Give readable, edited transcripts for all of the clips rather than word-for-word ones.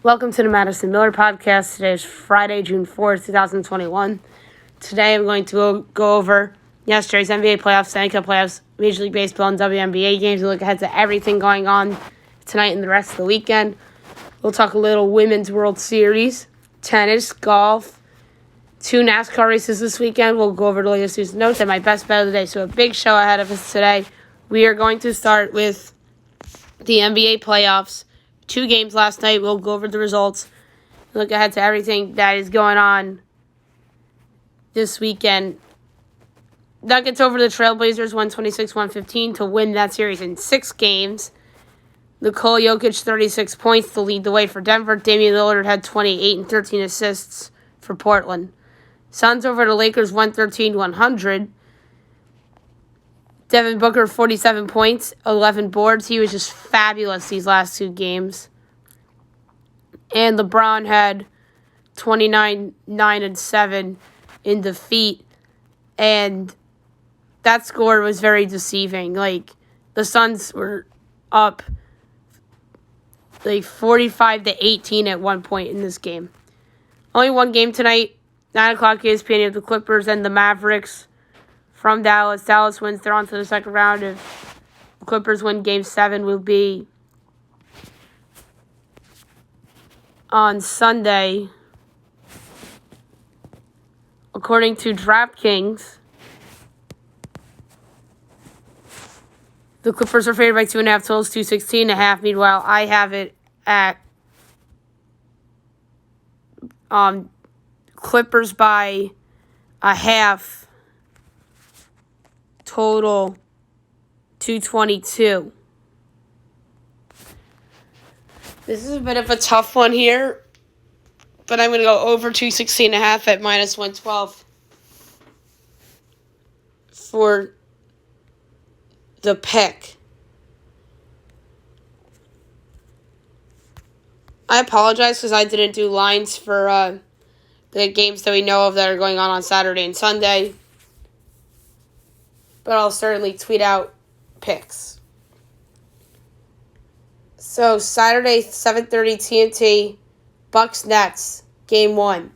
Welcome to the Madison Miller Podcast. Today is Friday, June 4th, 2021. Today I'm going to go over yesterday's NBA playoffs, Stanley Cup playoffs, Major League Baseball, and WNBA games. We'll look ahead to everything going on tonight and the rest of the weekend. We'll talk a little Women's World Series, tennis, golf, 2 NASCAR races this weekend. We'll go over the latest news and notes and my best bet of the day. So a big show ahead of us today. We are going to start with the NBA playoffs. 2 games last night. We'll go over the results. Look ahead to everything that is going on this weekend. Nuggets over the Trailblazers, 126-115 to win that series in 6 games. Nikola Jokic, 36 points to lead the way for Denver. Damian Lillard had 28 and 13 assists for Portland. Suns over the Lakers, 113-100. Devin Booker, 47 points, 11 boards. He was just fabulous these last 2 games. And LeBron had 29, 9, and 7 in defeat. And that score was very deceiving. The Suns were up 45-18 at one point in this game. Only one game tonight. 9 o'clock ESPN of the Clippers and the Mavericks from Dallas. Dallas wins. They're on to the second round. If the Clippers win Game 7, will be on Sunday. According to DraftKings, the Clippers are favored by 2.5 totals, 216.5. Meanwhile, I have it at Clippers by a half. Total 222. This is a bit of a tough one here, but I'm going to go over 216.5 at minus 112 for the pick. I apologize because I didn't do lines for the games that we know of that are going on Saturday and Sunday. But I'll certainly tweet out picks. So Saturday, 7:30 TNT, Bucks Nets, Game 1.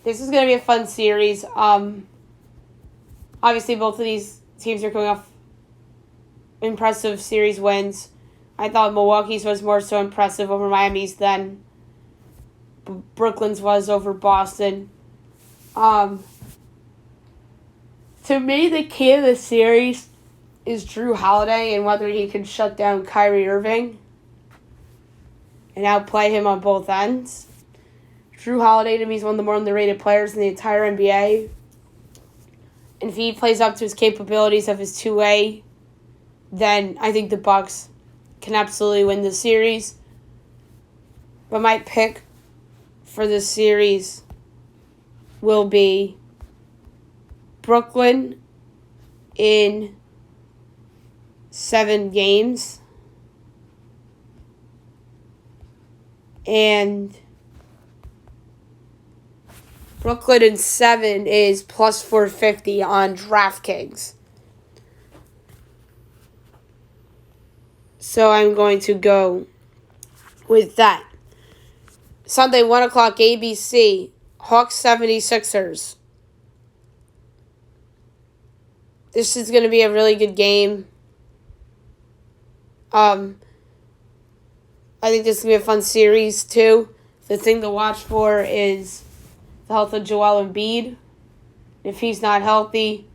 This is going to be a fun series. Obviously, both of these teams are coming off impressive series wins. I thought Milwaukee's was more so impressive over Miami's than Brooklyn's was over Boston. To me, the key of the series is Drew Holiday and whether he can shut down Kyrie Irving and outplay him on both ends. Drew Holiday, to me, is one of the more underrated players in the entire NBA. And if he plays up to his capabilities of his two-way, then I think the Bucks can absolutely win the series. But my pick for this series will be Brooklyn in 7 games. And Brooklyn in 7 is plus 450 on DraftKings. So I'm going to go with that. Sunday, 1 o'clock ABC, Hawks 76ers. This is going to be a really good game. I think this is going to be a fun series, too. The thing to watch for is the health of Joel Embiid. If he's not healthy,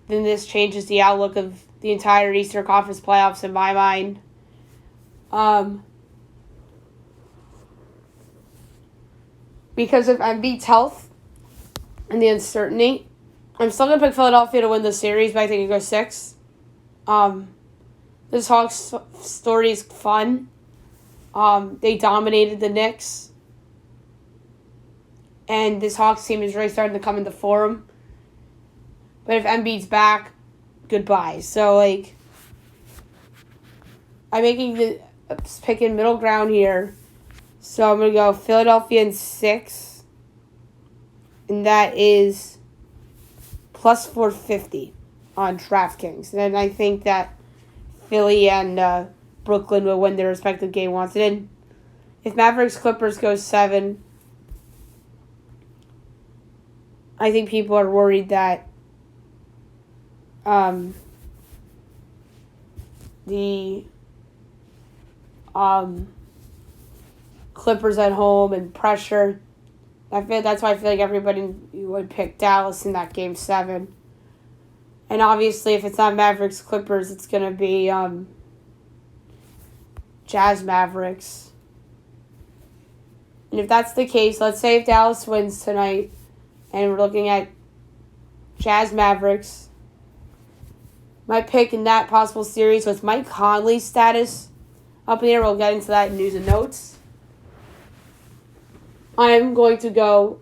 then this changes the outlook of the entire Eastern Conference playoffs in my mind. Because of Embiid's health and the uncertainty, I'm still going to pick Philadelphia to win the series, but I think it goes 6. This Hawks story is fun. They dominated the Knicks. And this Hawks team is really starting to come into form. But if Embiid's back, goodbye. So, I'm picking middle ground here. So I'm going to go Philadelphia in 6. And that is plus 450 on DraftKings. And I think that Philly and Brooklyn will win their respective game once. And If Mavericks Clippers goes 7, I think people are worried that the Clippers at home and pressure. That's why I feel like everybody would pick Dallas in that game 7. And obviously, if it's not Mavericks Clippers, it's going to be Jazz Mavericks. And if that's the case, let's say if Dallas wins tonight, and we're looking at Jazz Mavericks, my pick in that possible series with Mike Conley's status up in the air. We'll get into that in news and notes. I'm going to go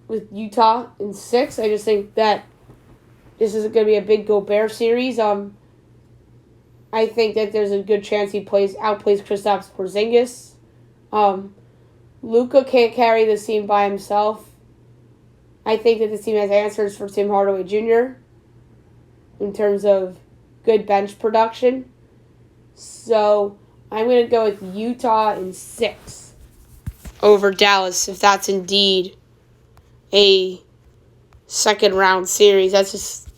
with Utah in 6. I just think that this is going to be a big Gobert series. I think that there's a good chance he outplays Kristaps Porzingis. Luka can't carry this team by himself. I think that this team has answers for Tim Hardaway Jr. in terms of good bench production. So I'm going to go with Utah in 6 over Dallas, if that's indeed a second round series. That's just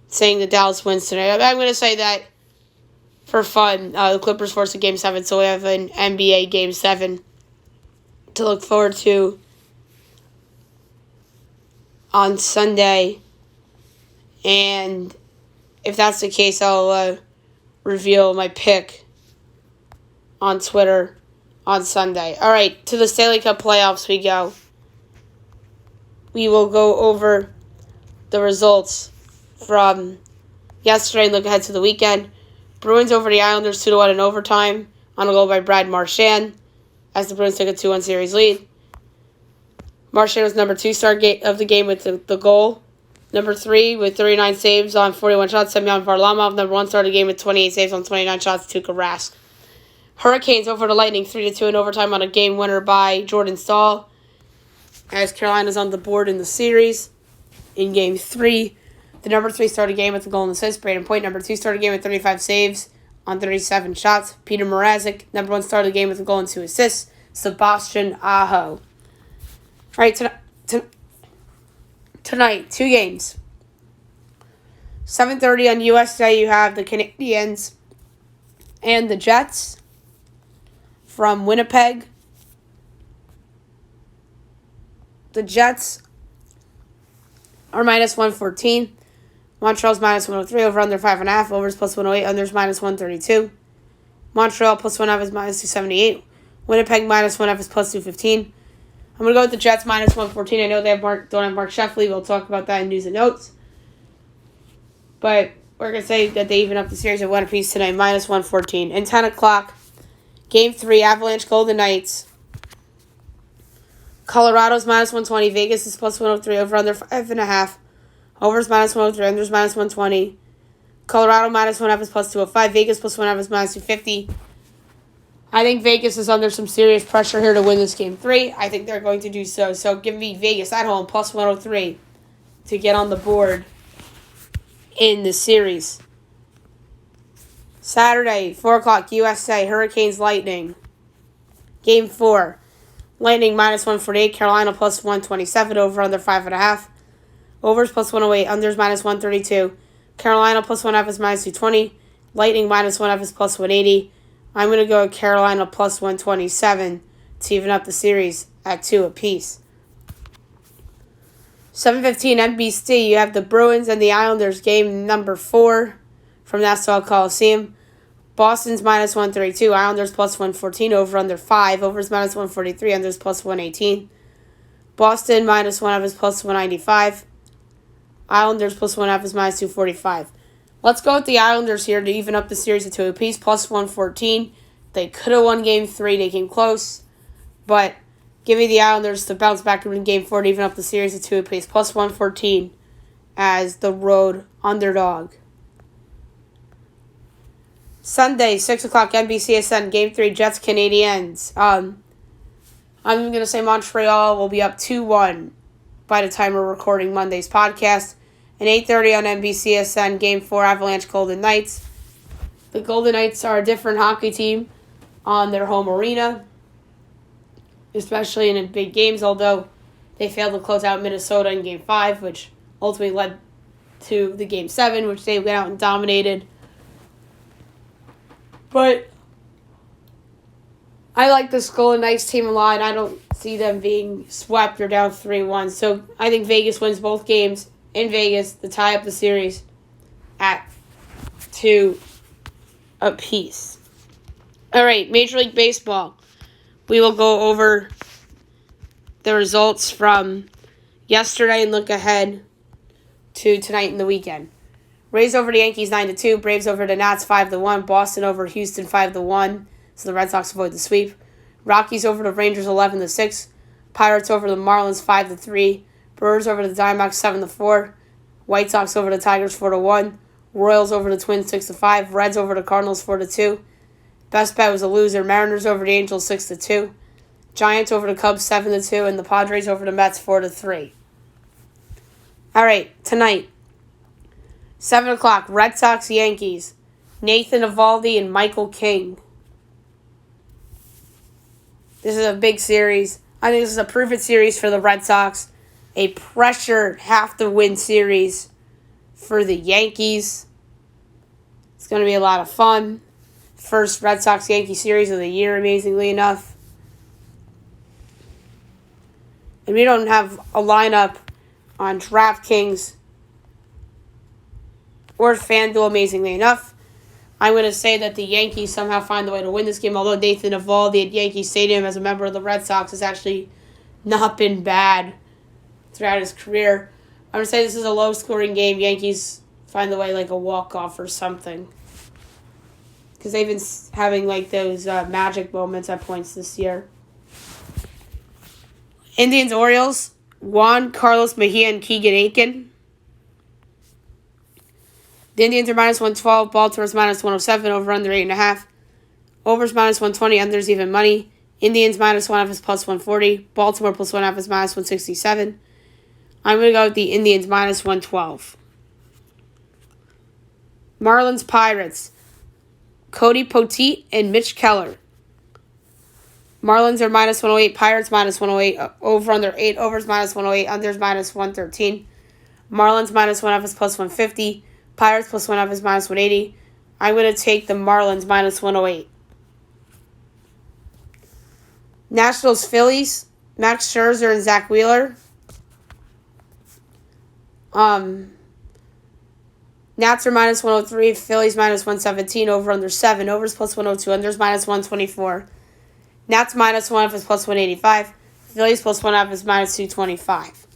saying that Dallas wins tonight. I'm going to say that for fun. The Clippers force a Game 7, so we have an NBA Game 7 to look forward to on Sunday. And if that's the case, I'll reveal my pick on Twitter on Sunday. All right, to the Stanley Cup playoffs we go. We will go over the results from yesterday and look ahead to the weekend. Bruins over the Islanders 2-1 in overtime on a goal by Brad Marchand as the Bruins took a 2-1 series lead. Marchand was number 2 star of the game with the goal. Number 3 with 39 saves on 41 shots, Semyon Varlamov. Number 1 started the game with 28 saves on 29 shots, Tuukka Rask. Hurricanes over the Lightning 3-2 in overtime on a game winner by Jordan Staal, as Carolina's on the board in the series. In Game 3, the number 3 started game with a goal and assist. Braden Point, number 2 started game with 35 saves on 37 shots. Peter Mrazek, number 1 started the game with a goal and 2 assists. Sebastian Aho. All right, tonight, 2 games. 7:30 on USA, you have the Canadiens and the Jets from Winnipeg. The Jets are minus 114. Montreal's minus 103. Over under 5.5. Overs plus 108. Unders minus 132. Montreal plus 1.5 is minus 278. Winnipeg minus 1.5 is plus 215. I'm going to go with the Jets minus 114. I know they don't have Mark Sheffley. We'll talk about that in news and notes. But we're going to say that they even up the series at 1 apiece tonight, minus 114. And 10 o'clock, Game 3, Avalanche Golden Knights. Colorado's minus 120. Vegas is plus 103. Over under 5.5. Overs minus 103. Unders minus 120. Colorado minus 1.5 is plus 205. Vegas plus 1.5 is minus 250. I think Vegas is under some serious pressure here to win this Game 3. I think they're going to do so. So give me Vegas at home plus 103 to get on the board in the series. Saturday, 4 o'clock, USA, Hurricanes Lightning. Game 4. Lightning minus 148. Carolina plus 127. Over under 5.5. Overs plus 108. Unders minus 132. Carolina plus 1.5 is minus 220. Lightning minus 1.5 is plus 180. I'm going to go with Carolina plus 127 to even up the series at 2 apiece. 7:15 NBC, you have the Bruins and the Islanders game number 4 from Nassau Coliseum. Boston's minus 132, Islanders plus 114, over under 5, overs minus 143, unders plus 118. Boston minus 1.5 is plus 195. Islanders plus 1.5 is minus 245. Let's go with the Islanders here to even up the series at 2 apiece, plus 114. They could have won Game 3. They came close. But give me the Islanders to bounce back and win Game 4 to even up the series at 2 apiece, plus 114 as the road underdog. Sunday, 6 o'clock, NBCSN, Game 3, Jets, Canadiens. I'm going to say Montreal will be up 2-1 by the time we're recording Monday's podcast. And 8:30 on NBCSN, Game 4, Avalanche, Golden Knights. The Golden Knights are a different hockey team on their home arena, especially in big games, although they failed to close out Minnesota in Game 5, which ultimately led to the Game 7, which they went out and dominated. But I like this Golden Knights team a lot, and I don't see them being swept or down 3-1. So I think Vegas wins both games in Vegas to tie up the series at 2 apiece. All right, Major League Baseball. We will go over the results from yesterday and look ahead to tonight and the weekend. Rays over the Yankees 9-2, Braves over the Nats 5-1, Boston over Houston 5-1, so the Red Sox avoid the sweep. Rockies over the Rangers 11-6, Pirates over the Marlins 5-3, Brewers over the Diamondbacks 7-4, White Sox over the Tigers 4-1, Royals over the Twins 6-5, Reds over the Cardinals 4-2. Best bet was a loser. Mariners over the Angels 6-2, Giants over the Cubs 7-2, and the Padres over the Mets 4-3. All right, tonight, 7 o'clock, Red Sox Yankees, Nathan Eovaldi and Michael King. This is a big series. I think this is a prove-it series for the Red Sox. A pressure have-to-win series for the Yankees. It's going to be a lot of fun. First Red Sox-Yankee series of the year, amazingly enough. And we don't have a lineup on DraftKings or FanDuel, amazingly enough. I'm going to say that the Yankees somehow find a way to win this game, although Nathan Eovaldi at Yankee Stadium as a member of the Red Sox has actually not been bad throughout his career. I'm going to say this is a low-scoring game. Yankees find the way like a walk-off or something. Because they've been having like those magic moments at points this year. Indians-Orioles, Juan Carlos Mejia and Keegan Aiken. The Indians are minus 112, Baltimore's minus 107, over under 8.5. Over's minus 120, under's even money. Indians minus 1.5 is plus 140. Baltimore plus 1.5 is minus 167. I'm going to go with the Indians minus 112. Marlins Pirates, Cody Poteet and Mitch Keller. Marlins are minus 108, Pirates minus 108, over under 8, overs minus 108, unders minus 113. Marlins minus 1.5 is plus 150. Pirates plus 1.5 is minus 180. I'm going to take the Marlins minus 108. Nationals Phillies, Max Scherzer and Zach Wheeler. Nats are minus 103, Phillies minus 117, over under 7, overs plus 102, unders minus 124. Nats minus 1.5 is plus 185. Phillies plus 1.5 is minus 225.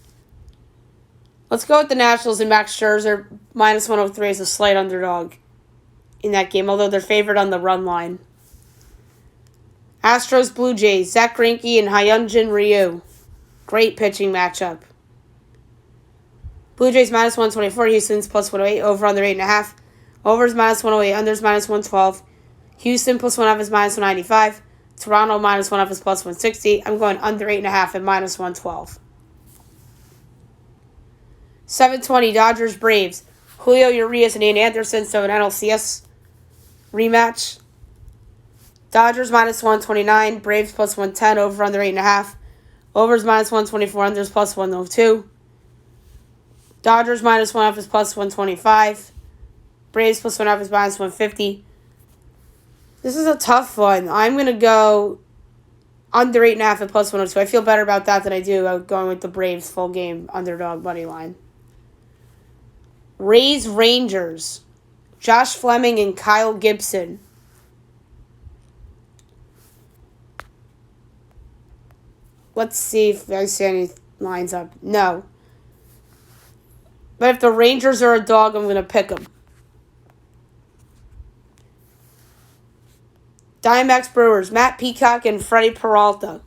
Let's go with the Nationals and Max Scherzer. Minus 103 is a slight underdog in that game, although they're favored on the run line. Astros Blue Jays, Zach Greinke and Hyunjin Ryu. Great pitching matchup. Blue Jays minus 124, Houston's plus 108, over under 8.5. Overs minus 108, unders minus 112. Houston plus 1.5 is minus 195. Toronto minus 1.5 is plus 160. I'm going under 8.5 and minus 112. 7:20, Dodgers Braves. Julio Urias and Ian Anderson, so an NLCS rematch. Dodgers minus 129, Braves plus 110, over under 8.5. Overs minus 124, unders plus 102. Dodgers minus 1.5 is plus 125. Braves plus 1.5 is minus 150. This is a tough one. I'm going to go under 8.5 and plus 102. I feel better about that than I do going with the Braves full game underdog money line. Rays Rangers, Josh Fleming and Kyle Gibson. Let's see if I see any lines up. No. But if the Rangers are a dog, I'm going to pick them. Diamondbacks Brewers, Matt Peacock and Freddie Peralta.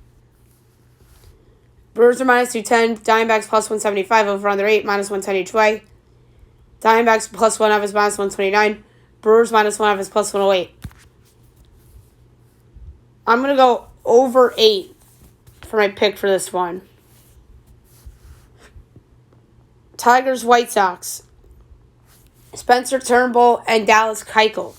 Brewers are minus 210, Diamondbacks plus 175, over under 8, minus 110 each way. Diamondbacks plus 1.5 is minus 129. Brewers minus 1.5 is plus 108. I'm going to go over 8 for my pick for this one. Tigers White Sox, Spencer Turnbull and Dallas Keuchel.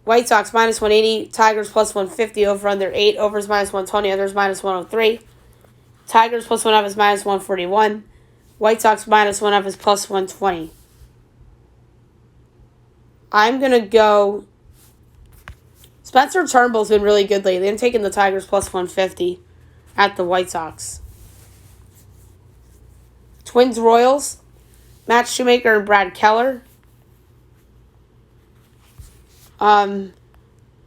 White Sox minus 180. Tigers plus 150. Over under 8. Overs minus 120. Unders minus 103. Tigers plus 1/2 is minus 141. White Sox minus 1/2 is plus 120. I'm going to go... Spencer Turnbull's been really good lately. I'm taking the Tigers plus 150 at the White Sox. Twins Royals. Matt Shoemaker and Brad Keller. I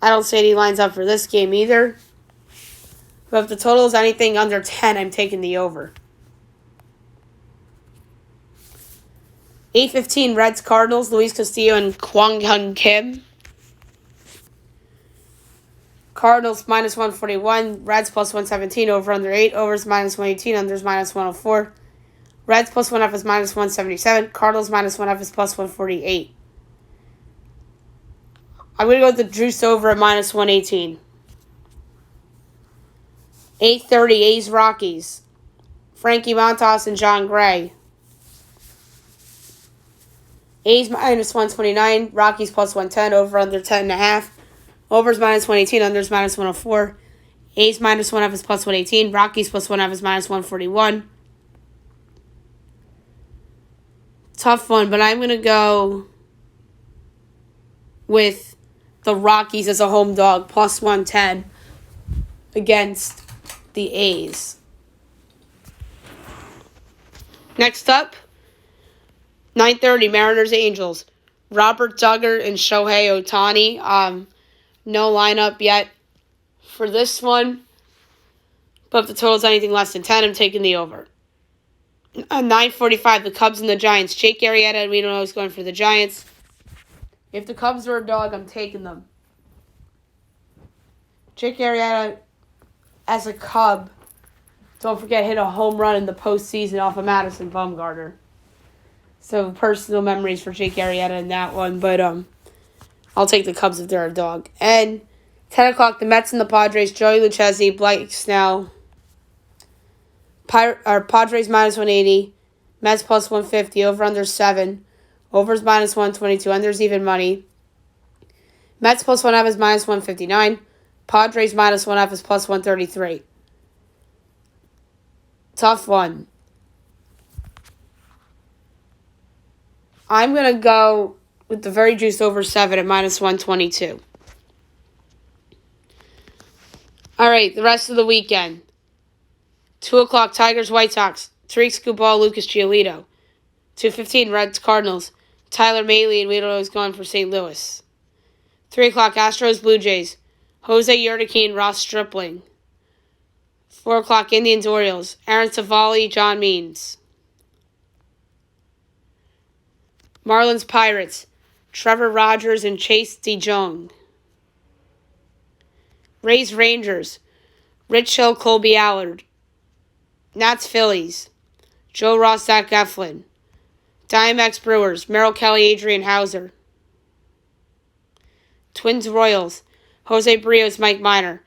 don't see any lines up for this game either. But if the total is anything under 10, I'm taking the over. 8:15 Reds Cardinals, Luis Castillo and Kwang Hyun Kim. Cardinals minus 141, Reds plus 117, over under 8, overs minus 118, unders minus 104. Reds plus 1/2 is minus 177, Cardinals minus 1/2 is plus 148. I'm going to go with the juice over at minus 118. 8:30 A's Rockies. Frankie Montas and John Gray. A's minus 129, Rockies plus 110, over under 10.5. Overs minus 118, unders minus 104. A's minus 1/2 is plus 118. Rockies plus 1/2 is minus 141. Tough one, but I'm going to go with the Rockies as a home dog, plus 110 against the A's. Next up, 9:30 Mariners Angels. Robert Duggar and Shohei Ohtani. No lineup yet for this one. But if the total is anything less than 10, I'm taking the over. 9:45, the Cubs and the Giants. Jake Arrieta and we don't know who's going for the Giants. If the Cubs are a dog, I'm taking them. Jake Arrieta, as a Cub, don't forget, hit a home run in the postseason off of Madison Bumgarner. So personal memories for Jake Arrieta in that one. But I'll take the Cubs if they're a dog. And 10 o'clock, the Mets and the Padres. Joey Lucchesi, Blake Snell. Padres minus 180. Mets plus 150. Over under 7. Overs minus 122. Unders even money. Mets plus 1/2 is minus 159. Padres minus 1/2 is plus 133. Tough one. I'm going to go with the very juiced over 7 at minus 122. All right, the rest of the weekend. 2 o'clock, Tigers, White Sox. Tariq Skubal, Lucas Giolito. 2:15, Reds, Cardinals. Tyler Mahle and we don't know who's going for St. Louis. 3 o'clock, Astros, Blue Jays. Jose Urquidy, Ross Stripling. 4 o'clock, Indians, Orioles. Aaron Savali, John Means. Marlins, Pirates. Trevor Rogers and Chase DeJong. Rays, Rangers. Rich Hill, Colby Allard. Nats, Phillies. Joe Ross, Zach Eflin. Diamondbacks, Brewers. Merrill Kelly, Adrian Hauser. Twins, Royals. Jose Barrios, Mike Minor.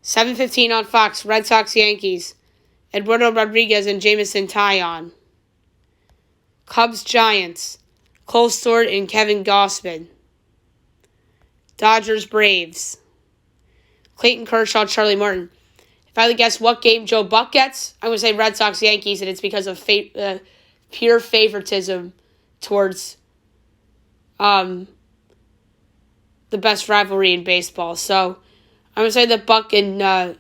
7:15 on Fox, Red Sox, Yankees. Eduardo Rodriguez and Jameson Taillon. Cubs, Giants. Cole Stewart and Kevin Gausman. Dodgers, Braves. Clayton Kershaw, Charlie Morton. If I had to guess what game Joe Buck gets, I'm going to say Red Sox, Yankees, and it's because of pure favoritism towards the best rivalry in baseball. So I'm going to say that Buck and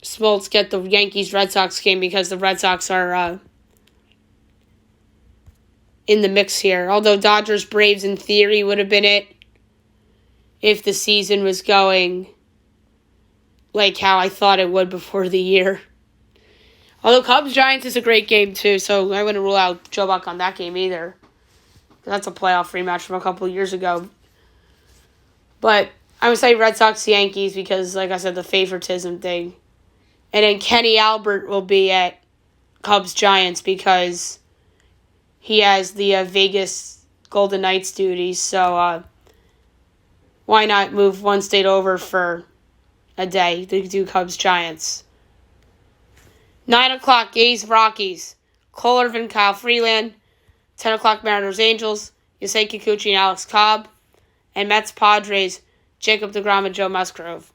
Smoltz get the Yankees-Red Sox game because the Red Sox are in the mix here. Although Dodgers-Braves, in theory, would have been it if the season was going like how I thought it would before the year. Although Cubs-Giants is a great game, too, so I wouldn't rule out Joe Buck on that game either. That's a playoff rematch from a couple of years ago. But I would say Red Sox-Yankees because, like I said, the favoritism thing. And then Kenny Albert will be at Cubs-Giants because he has the Vegas Golden Knights duties. So why not move one state over for a day to do Cubs-Giants? 9 o'clock, A's, Rockies. Cole Irvin, Kyle Freeland. 10 o'clock, Mariners, Angels. Yusei Kikuchi and Alex Cobb. And Mets-Padres, Jacob deGrom and Joe Musgrove.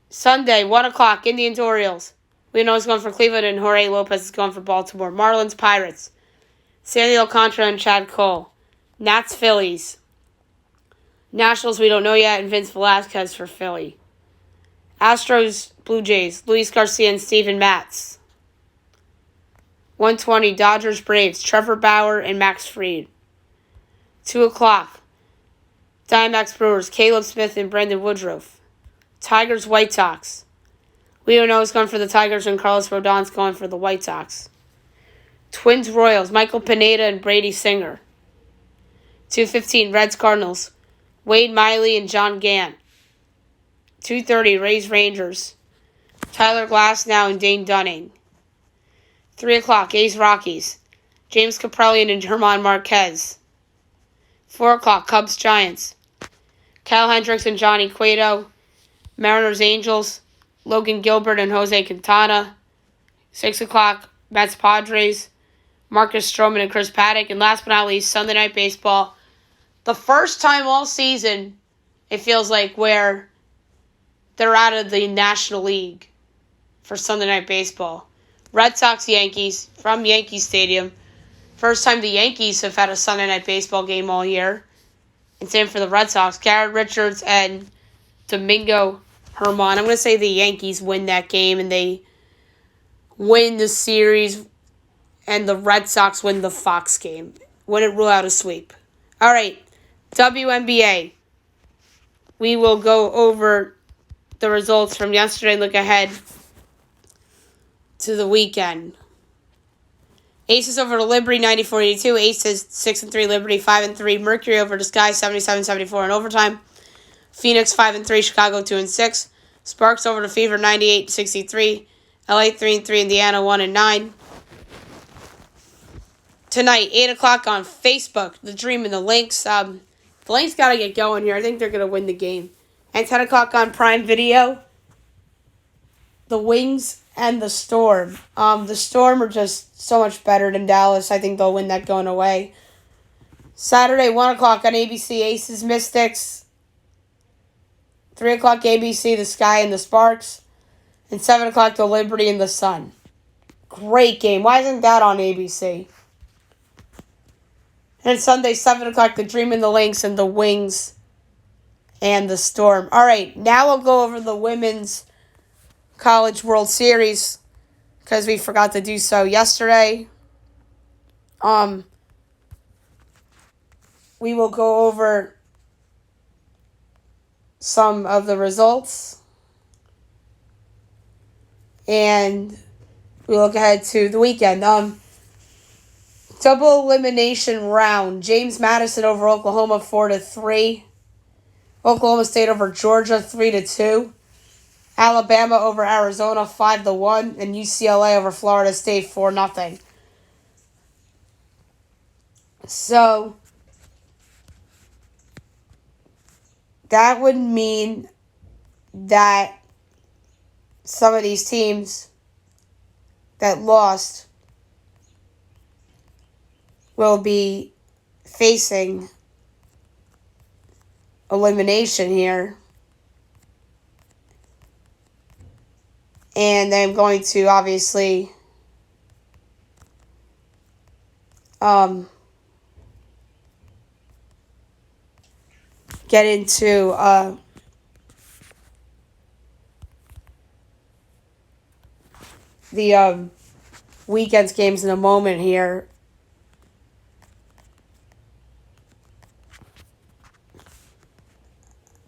Sunday, 1 o'clock, Indians Orioles. Leno is going for Cleveland and Jorge Lopez is going for Baltimore. Marlins Pirates. Sandy Alcantara and Chad Cole. Nats Phillies. Nationals we don't know yet, and Vince Velasquez for Philly. Astros Blue Jays. Luis Garcia and Steven Matz. 1:20, Dodgers Braves. Trevor Bauer and Max Fried. 2 o'clock, Diamondbacks Brewers. Caleb Smith and Brendan Woodruff. Tigers White Sox. Leo Noah's going for the Tigers and Carlos Rodon's going for the White Sox. Twins Royals. Michael Pineda and Brady Singer. 2:15, Reds Cardinals. Wade Miley and John Gant. 2:30, Rays Rangers. Tyler Glasnow and Dane Dunning. 3 o'clock, A's Rockies. James Kaprielian and German Marquez. 4 o'clock, Cubs Giants. Kyle Hendricks and Johnny Cueto. Mariners Angels. Logan Gilbert and Jose Quintana. 6 o'clock, Mets Padres. Marcus Stroman and Chris Paddock. And last but not least, Sunday Night Baseball. The first time all season, it feels like, where they're out of the National League for Sunday Night Baseball. Red Sox Yankees from Yankee Stadium. First time the Yankees have had a Sunday Night Baseball game all year. And same for the Red Sox. Garrett Richards and Domingo Germán. I'm going to say the Yankees win that game and they win the series, and the Red Sox win the Fox game. Wouldn't rule out a sweep. All right, WNBA. We will go over the results from yesterday and look ahead to the weekend. Aces over to Liberty, 94-82. Aces 6-3, Liberty 5-3. Mercury over to Sky, 77-74 in overtime. Phoenix 5-3, Chicago 2-6. Sparks over to Fever, 98-63. LA 3-3, Indiana 1-9. Tonight, 8 o'clock on Facebook, The Dream and the Lynx. The Lynx got to get going here. I think they're going to win the game. And 10 o'clock on Prime Video, the Wings and the Storm. The Storm are just so much better than Dallas. I think they'll win that going away. Saturday, 1 o'clock on ABC, Aces Mystics. 3 o'clock ABC, the Sky and the Sparks. And 7 o'clock, the Liberty and the Sun. Great game. Why isn't that on ABC? And Sunday, 7 o'clock, the Dream and the Lynx and the Wings and the Storm. All right, now we'll go over the Women's College World Series because we forgot to do so yesterday. We will go over some of the results and we look ahead to the weekend. Double elimination round. James Madison over Oklahoma 4-3. Oklahoma State over Georgia 3-2. Alabama over Arizona 5-1. And UCLA over Florida State 4-0. So that would mean that some of these teams that lost will be facing elimination here. And I'm going to obviously get into the weekend's games in a moment here.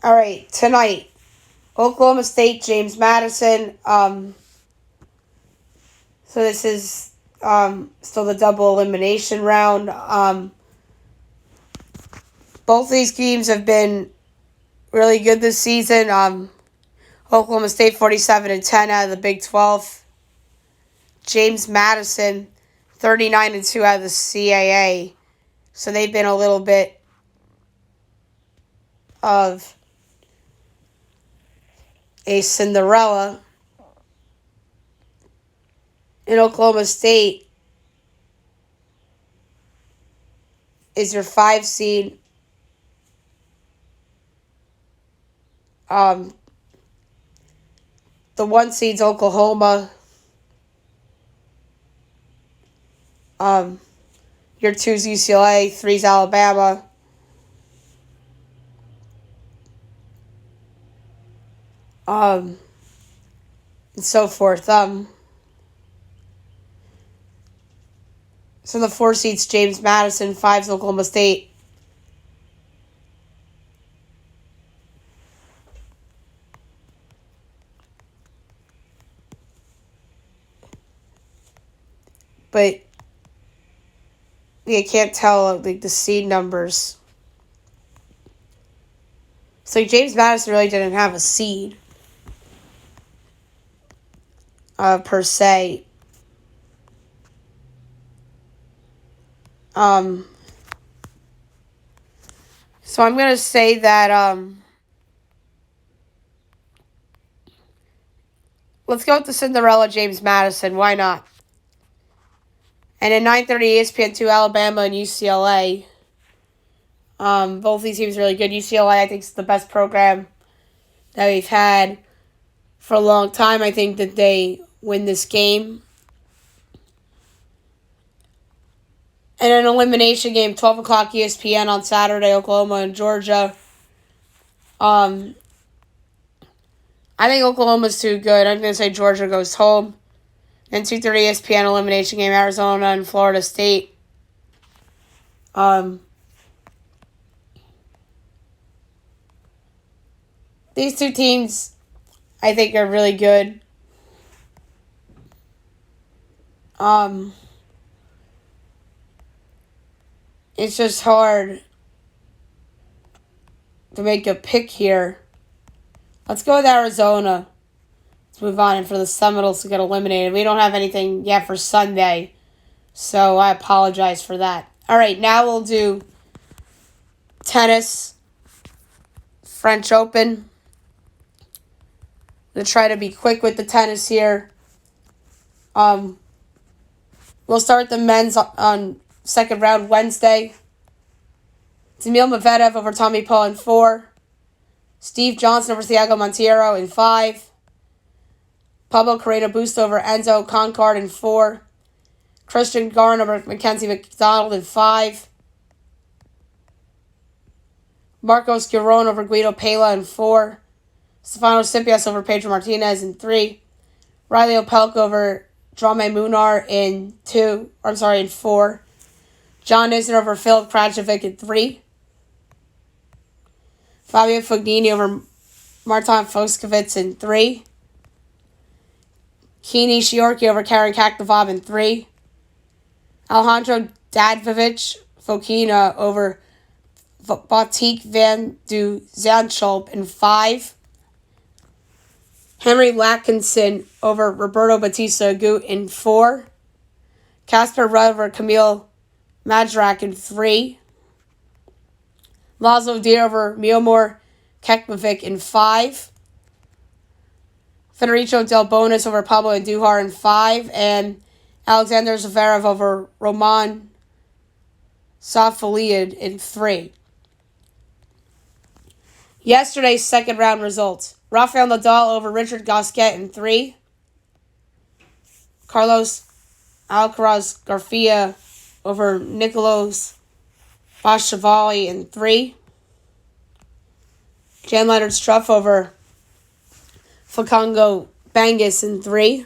All right, tonight, Oklahoma State, James Madison. So this is still the double elimination round. Both of these teams have been really good this season. Oklahoma State 47-10 out of the Big 12. James Madison 39-2 out of the CAA. So they've been a little bit of a Cinderella. In Oklahoma State is your 5 seed The 1 seed's Oklahoma. Your 2's UCLA, 3's Alabama. And so forth. So the 4 seed's James Madison, 5's Oklahoma State. But you can't tell like the seed numbers. So James Madison really didn't have a seed per se. So I'm going to say that let's go with the Cinderella James Madison. Why not? And at 9:30 ESPN2, Alabama and UCLA. Both these teams are really good. UCLA, I think, is the best program that we've had for a long time. I think that they win this game. And an elimination game, 12 o'clock ESPN on Saturday, Oklahoma and Georgia. I think Oklahoma's too good. I'm going to say Georgia goes home. Then 2:30 ESPN elimination game, Arizona and Florida State. These two teams, I think, are really good. It's just hard to make a pick here. Let's go with Arizona. Let's move on. And for the Seminoles to get eliminated, we don't have anything yet for Sunday, so I apologize for that. All right, now we'll do tennis, French Open. I'm going to try to be quick with the tennis here. We'll start the men's on second round Wednesday. It's Emil Medvedev over Tommy Paul in 4. Steve Johnson over Thiago Monteiro in 5. Pablo Carreno Busta over Enzo Concord in 4. Christian Garin over Mackenzie McDonald in 5. Marcos Giron over Guido Pella in 4. Stefano Tsitsipas over Pedro Martinez in 3. Riley Opelka over Jaume Munar in 4. John Isner over Filip Krajinovic in 3. Fabio Fognini over Martin Foskowitz in 3. Kini Shiorki over Karen Kaknavab in 3. Alejandro Dadovich Fokina over Botic van du Zandschulp in 5. Henry Atkinson over Roberto Bautista Agut in 4. Casper Ruud over Camille Majrak in 3. Laszlo Dir over Miomir Kekmanovic in 5. Federico Del Bonis over Pablo Andujar in 5. And Alexander Zverev over Roman Safiliad in 3. Yesterday's second round results. Rafael Nadal over Richard Gasquet in 3. Carlos Alcaraz Garcia over Nicolas Basavilbaso in 3. Jan-Leonard Struff over Facundo Bangas in 3.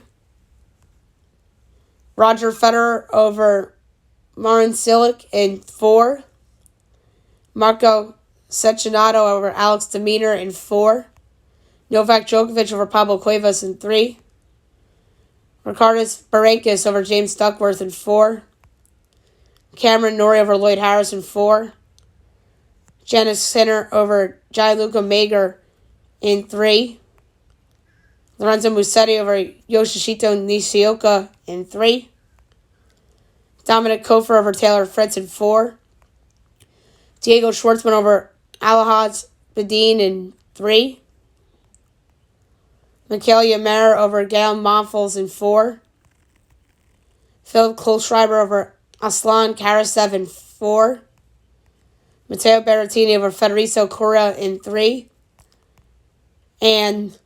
Roger Federer over Marin Cilic in 4. Marco Cecchinato over Alex de Minaur in 4. Novak Djokovic over Pablo Cuevas in 3. Ricardus Berankis over James Duckworth in 4. Cameron Norrie over Lloyd Harris in 4. Jannis Sinner over Gianluca Mager in 3. Lorenzo Musetti over Yoshihito Nishioka in 3. Dominic Kofor over Taylor Fritz in 4. Diego Schwartzman over Alahaz Bedin in 3. Mikael Ymer over Gael Monfils in 4. Philip Kohlschreiber over Aslan Karasev in 4. Matteo Berrettini over Federico Correa in 3. and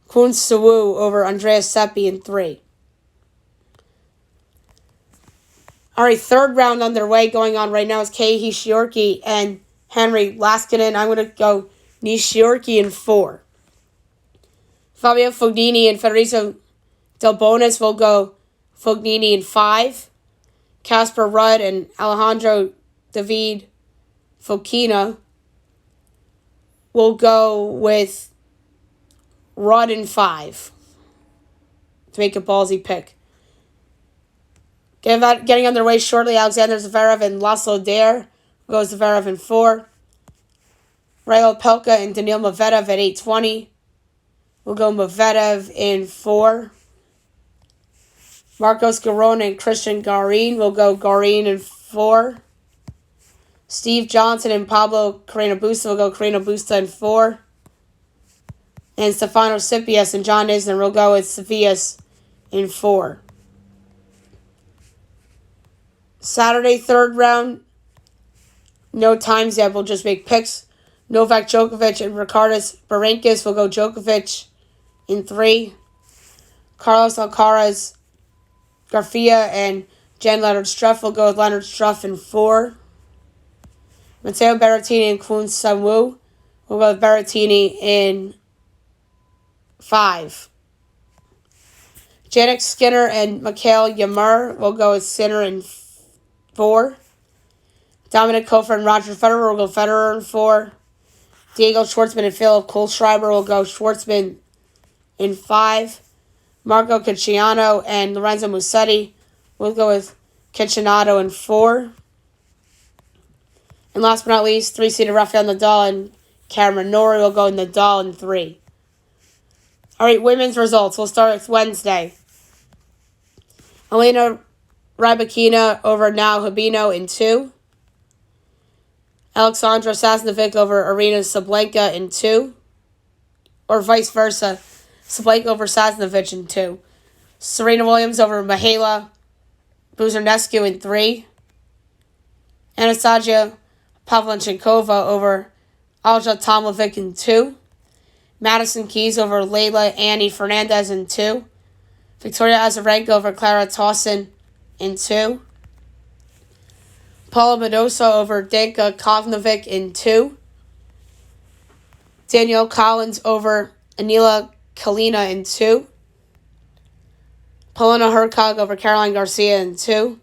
Kwon Soo over Andrea Seppi in 3. All right, third round underway going on right now is Kei Hishiorki and Henry Laskinen. I'm going to go Nishiorki in 4. Fabio Fognini and Federico Del Bonis will go Fognini in 5. Casper Rudd and Alejandro David Fokina will go with Rudd in 5 to make a ballsy pick. Getting underway shortly, Alexander Zverev and Laszlo Dare will go Zverev in 4. Rayo Pelka and Daniil Medvedev at 8:20 will go Medvedev in 4. Marcos Giron and Christian Garin will go Garin in 4. Steve Johnson and Pablo Carreño Busta will go Carreño Busta in 4. And Stefano Tsitsipas and John Isner will go with Tsitsipas in 4. Saturday, third round. No times yet. We'll just make picks. Novak Djokovic and Ricardas Berankis will go Djokovic in 3. Carlos Alcaraz Garcia and Jan Leonard Struff will go with Leonard Struff in 4. Matteo Berrettini and Kwon Soo will go with Berrettini in 5. Jannik Sinner and Mikael Ymer will go with Sinner in 4. Dominic Kofer and Roger Federer will go Federer in 4. Diego Schwartzman and Philip Kohlschreiber will go Schwartzman in 5. Marco Cicciano and Lorenzo Musetti will go with Ciccianato in 4. And last but not least, 3-seeded Rafael Nadal and Cameron Norrie will go Nadal in 3. All right, women's results. We'll start with Wednesday. Elena Rybakina over Nao Habino in 2. Alexandra Sasnovic over Arina Sabalenka in 2. Or vice versa. Sabalenka over Sasnovic in 2. Serena Williams over Mihaela Buzarnescu in 3. Anastasia Pavlyuchenkova over Alja Tomljanovic in 2. Madison Keys over Leylah Annie Fernandez in 2. Victoria Azarenka over Clara Tauson in 2. Paula Badosa over Danka Kovnovic in 2. Danielle Collins over Anila Kalina in 2. Polona Hercog over Caroline Garcia in 2.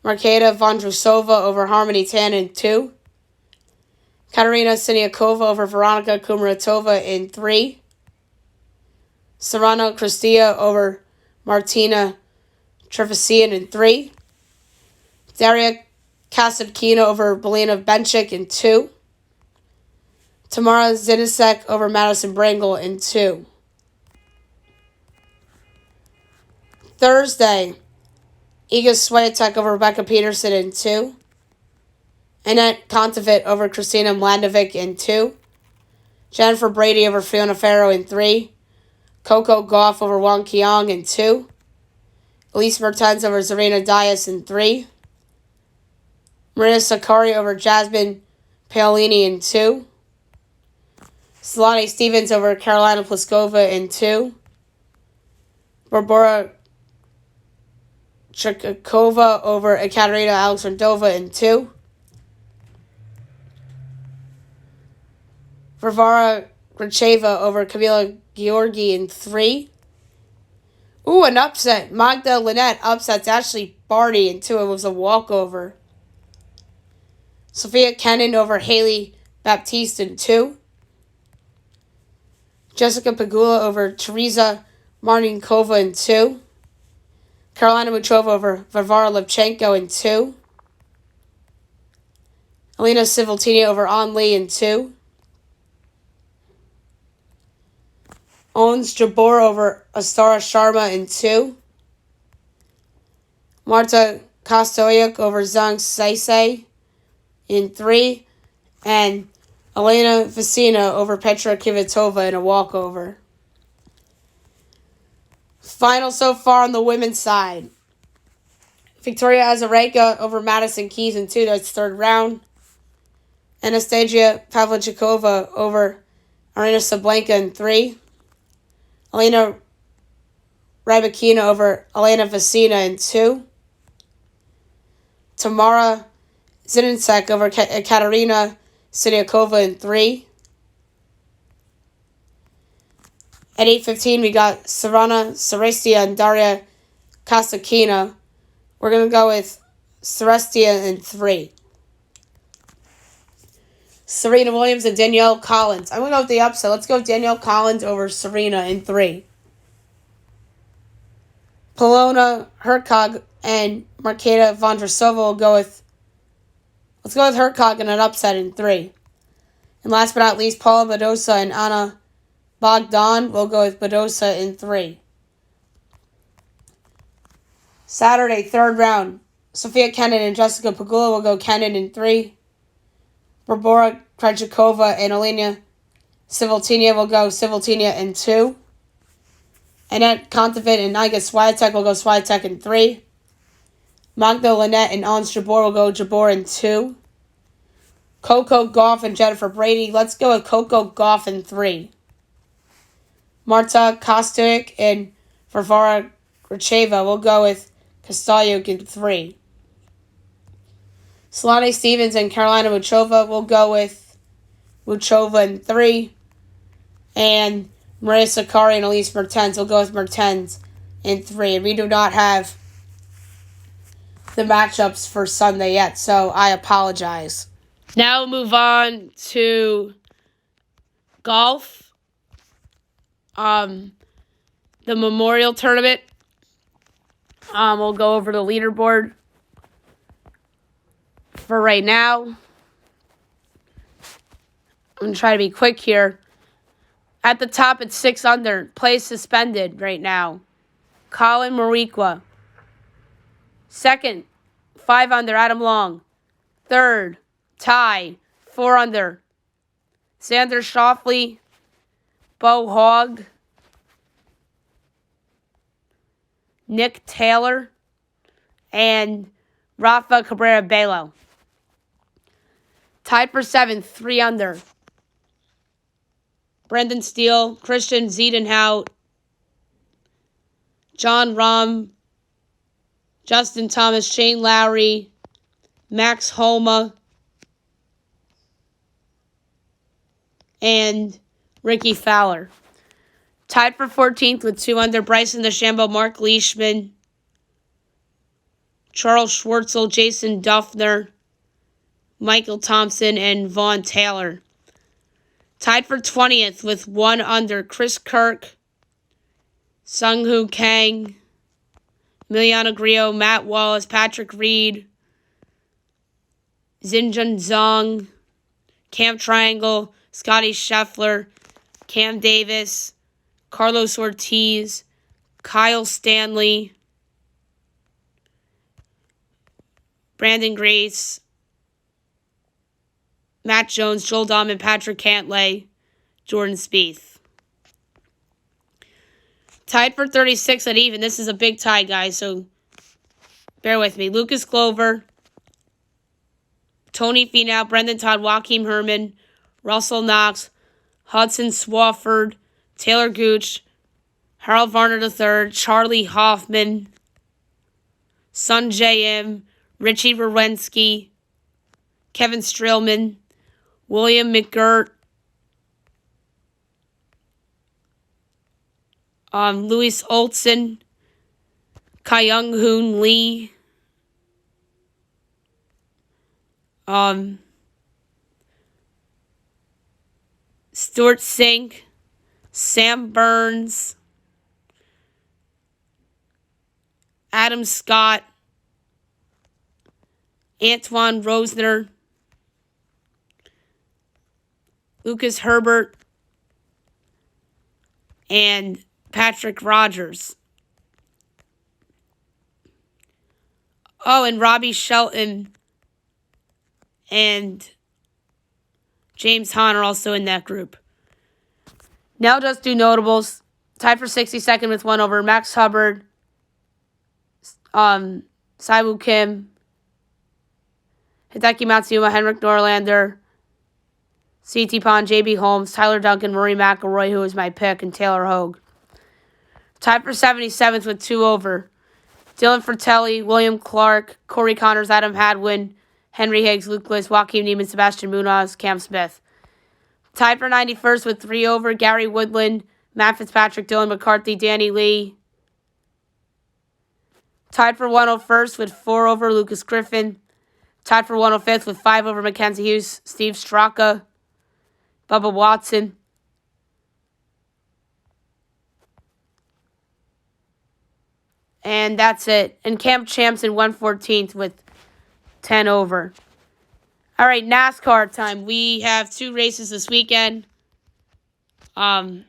Marketa Vondrousova over Harmony Tan in 2. Katerina Siniakova over Veronika Kumaritova in 3. Serrano Cristia over Martina Trevesian in 3. Daria Kasatkina over Belina Bencic in 2. Tamara Zinasek over Madison Brangle in 2. Thursday, Iga Swiatek over Rebecca Peterson in 2. Annette Kontaveit over Christina Mladenovic in 2. Jennifer Brady over Fiona Ferro in 3. Coco Gauff over Wang Qiang in 2. Elise Mertens over Zarina Dias in 3. Maria Sakkari over Jasmine Paolini in 2. Solane Stevens over Carolina Pliskova in 2. Barbora Chikakova over Ekaterina Alexandrova in 2. Varvara Gracheva over Kamila Georgi in 3. Ooh, an upset. Magda Linette upsets Ashley Barty in 2. It was a walkover. Sophia Kenin over Haley Baptiste in 2. Jessica Pegula over Teresa Martinkova in 2. Carolina Muchova over Varvara Levchenko in 2. Alina Civiltini over An Lee in 2. Owens Jabeur over Astara Sharma in 2. Marta Kostoyuk over Zhang Saisei in 3. And Elena Vicina over Petra Kvitova in a walkover. Final so far on the women's side. Victoria Azarenka over Madison Keys in 2. That's third round. Anastasia Pavlyuchenkova over Arena Sablenka in 3. Elena Rybakina over Elena Vesina in 2. Tamara Zidansek over Katerina Siniakova in 3. At 8:15, we got Sarana Sarestia and Daria Kasakina. We're going to go with Sarestia in 3. Serena Williams and Danielle Collins. I'm going to go with the upset. Let's go with Danielle Collins over Serena in 3. Polona Hercog and Marketa Vondrasova will go with... Let's go with Hercog in an upset in 3. And last but not least, Paula Badosa and Anna Bogdan will go with Badosa in 3. Saturday, third round. Sofia Kenin and Jessica Pegula will go Kenin in 3. Barbora Krejcikova and Elena Civiltina will go Civiltina in 2. Annette Kontaveit and Iga Swiatek will go Swiatek in 3. Magda Linette and Ons Jabeur will go Jabeur in 2. Coco Gauff and Jennifer Brady. Let's go with Coco Gauff in 3. Marta Kostyuk and Varvara Gracheva will go with Kostyuk in 3. Solane Stevens and Carolina Muchova will go with Muchova in 3. And Maria Sakkari and Elise Mertens will go with Mertens in 3. And we do not have the matchups for Sunday yet, so I apologize. Now we'll move on to golf. The Memorial Tournament. We'll go over the leaderboard for right now. I'm going to try to be quick here. At the top, it's 6 under. Play suspended right now. Colin Mariqua. Second, 5 under. Adam Long. Third, tie. 4 under. Xander Schauffele. Bo Hogg. Nick Taylor. And Rafa Cabrera Bello. Tied for 7th, 3 under. Brendan Steele, Christian Ziedenhout, John Rahm, Justin Thomas, Shane Lowry, Max Homa, and Ricky Fowler. Tied for 14th with 2 under, Bryson DeChambeau, Mark Leishman, Charles Schwartzel, Jason Duffner, Michael Thompson, and Vaughn Taylor. Tied for 20th with 1 under, Chris Kirk, Sung-Hoo Kang, Emiliano Grillo, Matt Wallace, Patrick Reed, Xinjun Zhang, Cam Triangle, Scotty Scheffler, Cam Davis, Carlos Ortiz, Kyle Stanley, Brandon Grace, Matt Jones, Joel Dahman, Patrick Cantlay, Jordan Spieth. Tied for 36 at even. This is a big tie, guys, so bear with me. Lucas Glover, Tony Finau, Brendan Todd, Joaquin Herman, Russell Knox, Hudson Swafford, Taylor Gooch, Harold Varner III, Charlie Hoffman, Sungjae Im, Richie Rowensky, Kevin Streelman, William McGirt, Louis Olson, Kai-Young Hoon Lee, Stuart Sink, Sam Burns, Adam Scott, Antoine Rosner, Lucas Herbert, and Patrick Rogers. Oh, and Robbie Shelton and James Hahn are also in that group. Now just do notables. Tied for 62nd with 1 over, Max Hubbard, Siwoo Kim, Hideki Matsuyama, Henrik Norlander, C.T. Pond, J.B. Holmes, Tyler Duncan, Rory McIlroy, who was my pick, and Taylor Hogue. Tied for 77th with 2 over. Dylan Fratelli, William Clark, Corey Connors, Adam Hadwin, Henry Higgs, Luke Lewis, Joaquin Neiman, Sebastian Munoz, Cam Smith. Tied for 91st with 3 over. Gary Woodland, Matt Fitzpatrick, Dylan McCarthy, Danny Lee. Tied for 101st with 4 over. Lucas Griffin. Tied for 105th with 5 over. Mackenzie Hughes, Steve Straka, Bubba Watson. And that's it. And Cam Champs in 114th with 10 over. All right, NASCAR time. We have 2 races this weekend. Nationwide,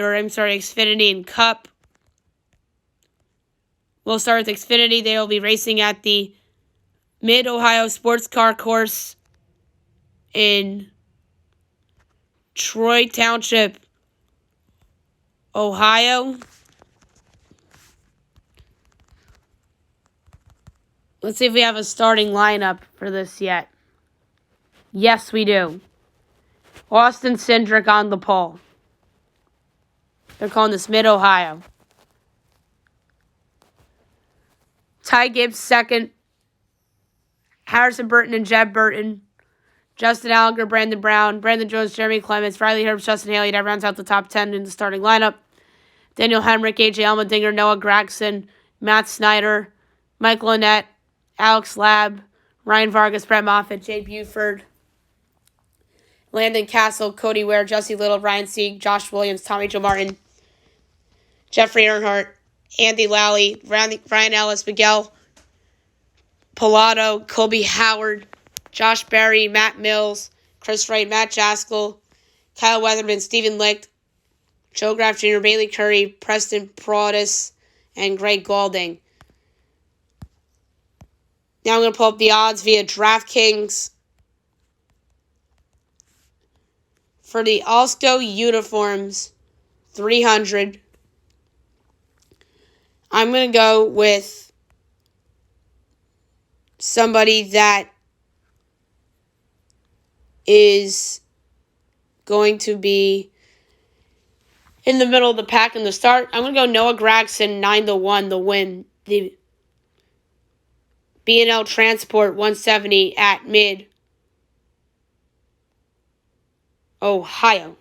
Xfinity and Cup. We'll start with Xfinity. They will be racing at the Mid-Ohio Sports Car Course in Troy Township, Ohio. Let's see if we have a starting lineup for this yet. Yes, we do. Austin Cindric on the pole. They're calling this Mid-Ohio. Ty Gibbs second. Harrison Burton and Jeb Burton. Justin Allgaier, Brandon Brown, Brandon Jones, Jeremy Clements, Riley Herbst, Justin Haley. That rounds out the top 10 in the starting lineup. Daniel Hemrick, AJ Allmendinger, Noah Gragson, Matt Snyder, Michael Annette, Alex Labb, Ryan Vargas, Brett Moffitt, Jay Buford, Landon Castle, Cody Ware, Jesse Little, Ryan Sieg, Josh Williams, Tommy Joe Martin, Jeffrey Earnhardt, Andy Lally, Ryan Ellis, Miguel Pilato, Colby Howard, Josh Berry, Matt Mills, Chris Wright, Matt Jaskell, Kyle Weatherman, Stephen Licht, Joe Graff Jr., Bailey Curry, Preston Prodis, and Greg Gaulding. Now I'm going to pull up the odds via DraftKings. For the Alsco uniforms, 300. I'm going to go with somebody that is going to be in the middle of the pack in the start. I'm going to go Noah Gragson, 9-1, the win. The B&L Transport 170 at Mid, Ohio.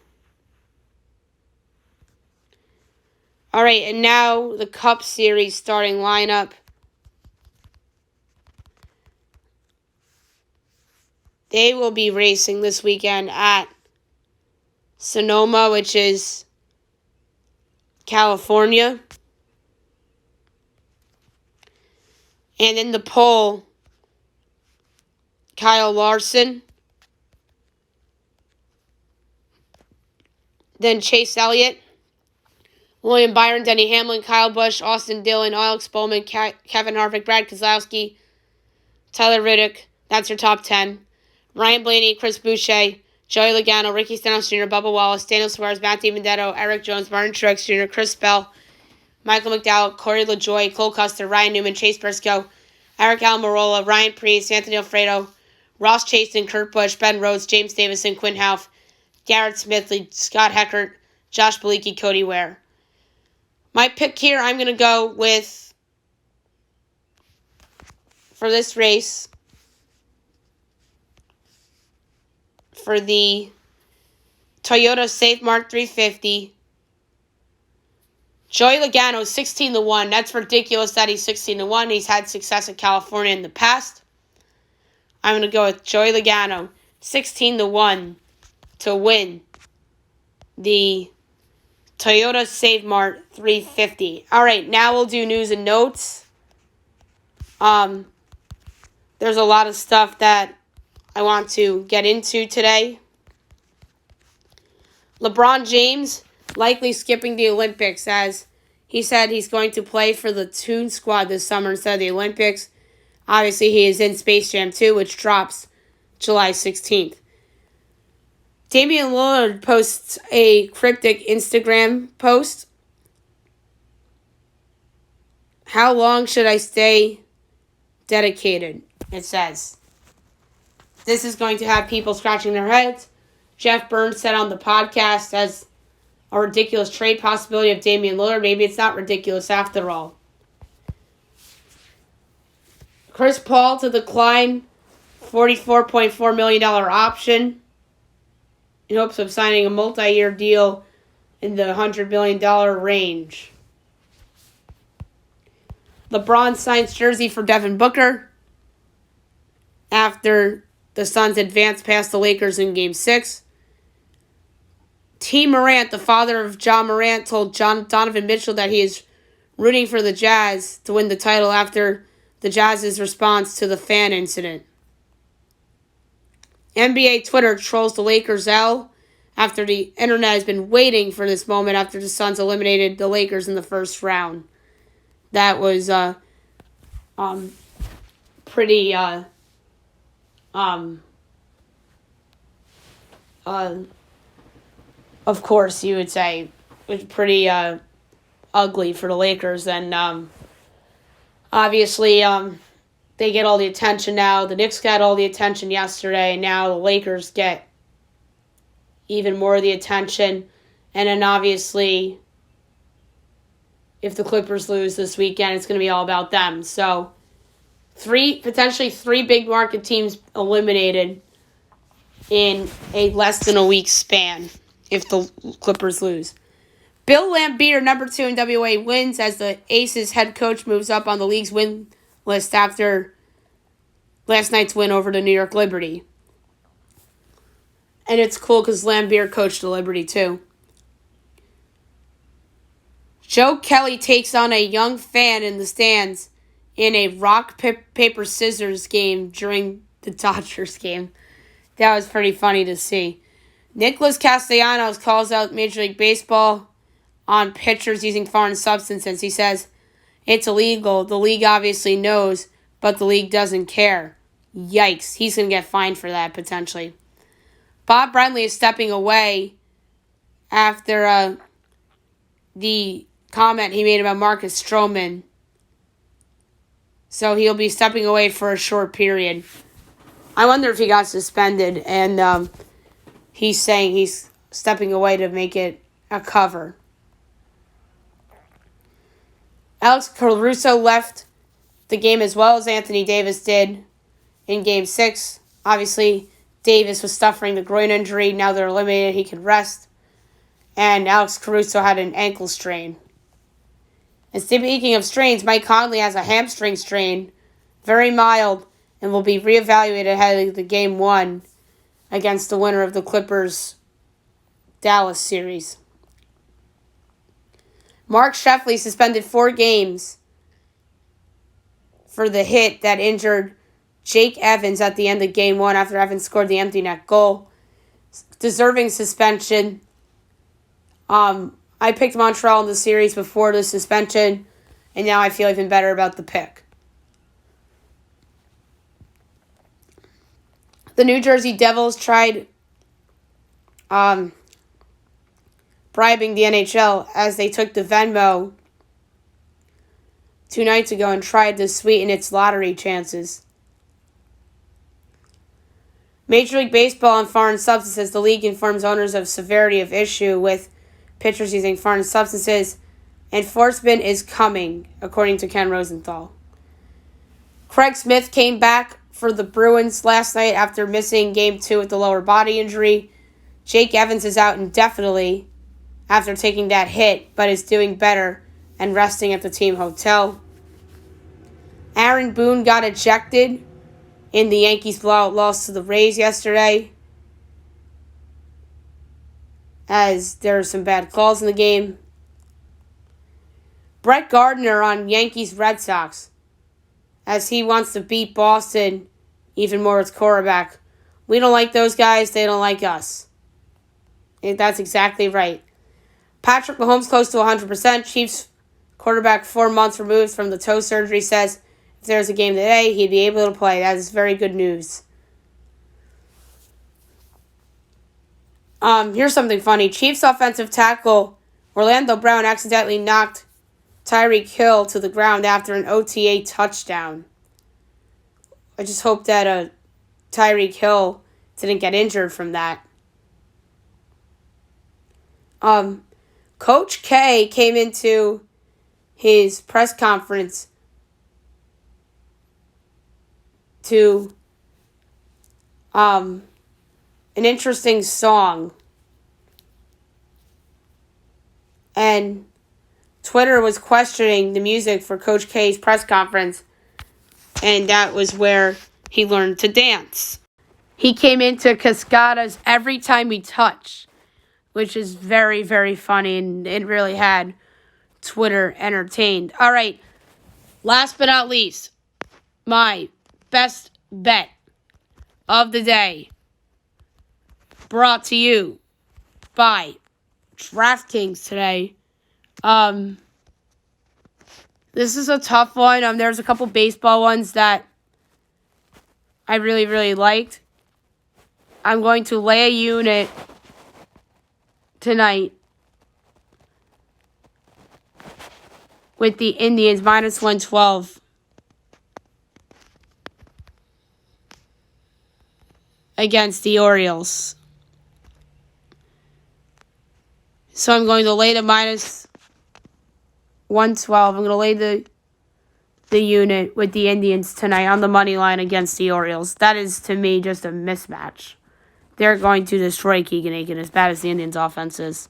All right, and now the Cup Series starting lineup. They will be racing this weekend at Sonoma, which is California. And in the pole, Kyle Larson. Then Chase Elliott, William Byron, Denny Hamlin, Kyle Busch, Austin Dillon, Alex Bowman, Kevin Harvick, Brad Keselowski, Tyler Reddick. That's your top 10. Ryan Blaney, Chris Boucher, Joey Logano, Ricky Stenhouse Jr., Bubba Wallace, Daniel Suarez, Matt DiBenedetto, Eric Jones, Martin Truex Jr., Chris Bell, Michael McDowell, Corey LaJoie, Cole Custer, Ryan Newman, Chase Briscoe, Eric Almirola, Ryan Preece, Anthony Alfredo, Ross Chastain, Kurt Busch, Ben Rhodes, James Davison, Quinn Houff, Garrett Smithley, Scott Heckert, Josh Bilicki, Cody Ware. My pick here, I'm going to go with, for this race, for the Toyota Safe Mark 350, Joey Logano, 16-1. That's ridiculous that he's 16-1. He's had success in California in the past. I'm going to go with Joey Logano, 16-1 to win the Toyota Save Mart 350. All right, now we'll do news and notes. There's a lot of stuff that I want to get into today. LeBron James likely skipping the Olympics, as he said he's going to play for the Toon Squad this summer instead of the Olympics. Obviously, he is in Space Jam 2, which drops July 16th. Damian Lillard posts a cryptic Instagram post. How long should I stay dedicated? It says. This is going to have people scratching their heads. Jeff Burns said on the podcast as a ridiculous trade possibility of Damian Lillard. Maybe it's not ridiculous after all. Chris Paul to decline $44.4 million option in hopes of signing a multi-year deal in the $100 million range. LeBron signs jersey for Devin Booker after the Suns advanced past the Lakers in Game 6. T. Morant, the father of John Morant, told Donovan Mitchell that he is rooting for the Jazz to win the title after the Jazz's response to the fan incident. NBA Twitter trolls the Lakers L after the internet has been waiting for this moment after the Suns eliminated the Lakers in the first round. That was pretty of course you would say was pretty ugly for the Lakers, and obviously they get all the attention now. The Knicks got all the attention yesterday, and now the Lakers get even more of the attention. And then obviously, if the Clippers lose this weekend, it's going to be all about them. So, potentially three big market teams eliminated in a less than a week span if the Clippers lose. Bill Laimbeer, number 2 in WA, wins as the Aces head coach moves up on the league's win list after last night's win over the New York Liberty. And it's cool because Laimbeer coached the Liberty too. Joe Kelly takes on a young fan in the stands in a rock, paper, scissors game during the Dodgers game. That was pretty funny to see. Nicholas Castellanos calls out Major League Baseball on pitchers using foreign substances. He says, it's illegal. The league obviously knows, but the league doesn't care. Yikes. He's going to get fined for that, potentially. Bob Brenly is stepping away after the comment he made about Marcus Stroman. So he'll be stepping away for a short period. I wonder if he got suspended, and he's saying he's stepping away to make it a cover. Alex Caruso left the game as well as Anthony Davis did in Game 6. Obviously, Davis was suffering the groin injury. Now they're eliminated. He can rest. And Alex Caruso had an ankle strain. And speaking of strains, Mike Conley has a hamstring strain, very mild, and will be reevaluated ahead of the Game 1 against the winner of the Clippers-Dallas series. Mark Sheffley suspended 4 games for the hit that injured Jake Evans at the end of Game 1 after Evans scored the empty net goal. Deserving suspension. I picked Montreal in the series before the suspension, and now I feel even better about the pick. The New Jersey Devils tried bribing the NHL as they took the Venmo 2 nights ago and tried to sweeten its lottery chances. Major League Baseball and foreign substances. The league informs owners of severity of issue with pitchers using foreign substances. Enforcement is coming, according to Ken Rosenthal. Craig Smith came back for the Bruins last night after missing Game 2 with the lower body injury. Jake Evans is out indefinitely after taking that hit, but is doing better and resting at the team hotel. Aaron Boone got ejected in the Yankees' blowout loss to the Rays yesterday, as there are some bad calls in the game. Brett Gardner on Yankees Red Sox, as he wants to beat Boston even more with quarterback. We don't like those guys, they don't like us. That's exactly right. Patrick Mahomes close to 100%. Chiefs quarterback 4 months removed from the toe surgery says if there's a game today, he'd be able to play. That is very good news. Here's something funny. Chiefs offensive tackle Orlando Brown accidentally knocked Tyreek Hill to the ground after an OTA touchdown. I just hope that Tyreek Hill didn't get injured from that. Coach K came into his press conference to an interesting song. And Twitter was questioning the music for Coach K's press conference, and that was where he learned to dance. He came into Cascada's Every Time We Touch, which is very, very funny, and it really had Twitter entertained. All right, last but not least, my best bet of the day, brought to you by DraftKings today. This is a tough one. There's a couple baseball ones that I really, really liked. I'm going to lay a unit tonight with the Indians minus 112 against the Orioles. So I'm going to lay the minus 112. I'm going to lay the unit with the Indians tonight on the money line against the Orioles. That is, to me, just a mismatch. They're going to destroy Keegan Aiken as bad as the Indians' offense is.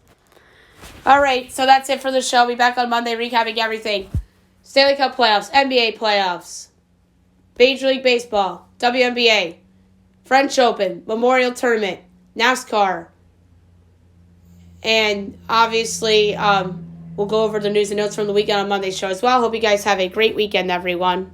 All right, so that's it for the show. I'll be back on Monday recapping everything. Stanley Cup playoffs, NBA playoffs, Major League Baseball, WNBA, French Open, Memorial Tournament, NASCAR, and obviously we'll go over the news and notes from the weekend on Monday's show as well. Hope you guys have a great weekend, everyone.